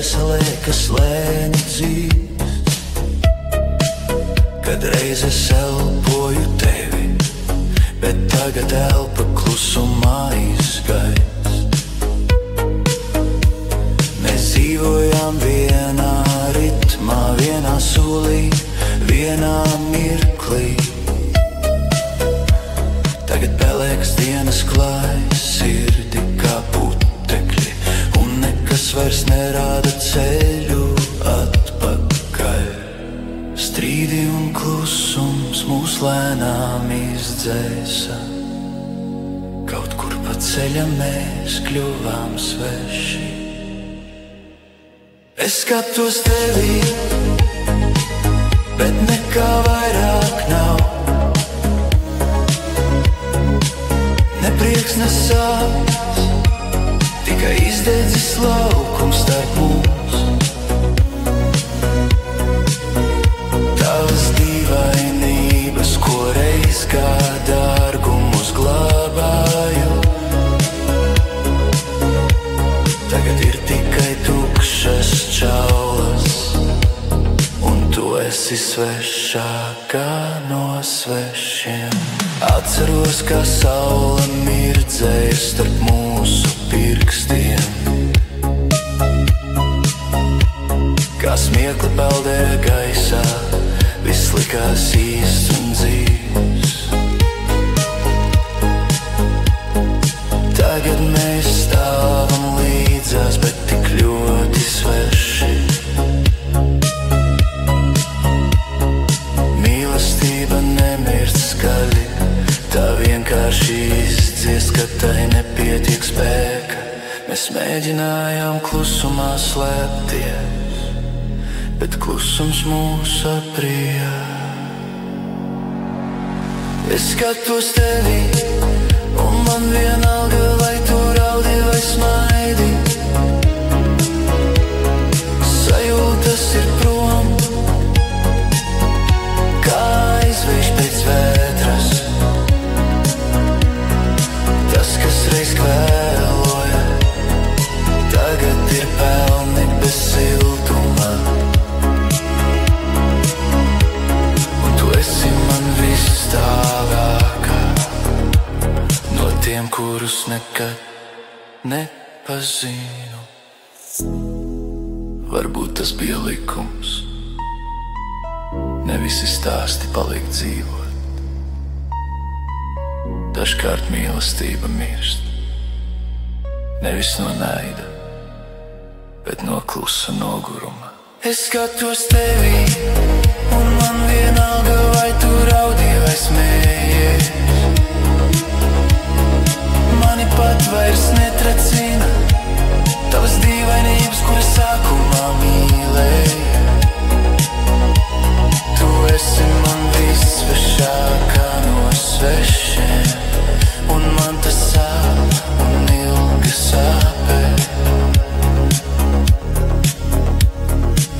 dvēselē, kas lēni dzīst. Kad reiz es elpoju tevi, bet tagad elpa klusumā izgaist. Mēs dzīvojām vienā ritmā, vienā solī, vienā mirklī. Tagad pelēks dienas klājas sirdi kā putekļi, un nekas vairs nerāda ceļu atpakaļ. Strīdi un klusums mūs lēnām izdzēsa. Kaut kur pa ceļam mēs kļuvām sveši. Es skatos tevī, bet nekā vairāk nav. Ne prieks, ne sāpes, tikai izdedzis laukums starp mums. Tavas dīvainības, ko reiz kā dārgumus glābāju, tagad ir tikai tukšas čaulas, un tu esi svešākā no svešiem. Atceros, kā saule mirdzēja starp mūsu pirkstiem, kā smiekli peldēja gaisā, viss likās īsts un dzīvs. Tagad mēs stāvam līdzās, bet tik ļoti sveši. Mīlestība nemirst skaļi, tā vienkārši izdziest, ka tai nepietiek spēka. Mēs mēģinājām klusumā slēpties, bet klusums mūs aprija. Es skatos tevī, un man vienalga, vai tu raudi vai smaidi. Sajūtas ir prom, kā aizvējš pēc vētras. Tas, kas reiz kvēloja, tagad ir pelni bez siltuma. Un tu esi man viss tālākā no tiem, kurus nekad nepazinu. Varbūt tas bija likums, ne visi stāsti paliek dzīvot. Dažkārt mīlestība mirst, nevis no naida, bet no klusa noguruma. Es skatos tevī, un man vienalga, vai tu raudi vai smējies. Mani pat vairs netracina tavas dīvainības, kuras sākumā mīlēja. Tu esi man viss svešākā no svešiem, un man tas sāp un ilgi sāpē.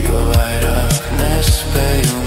Jo vairāk nespēju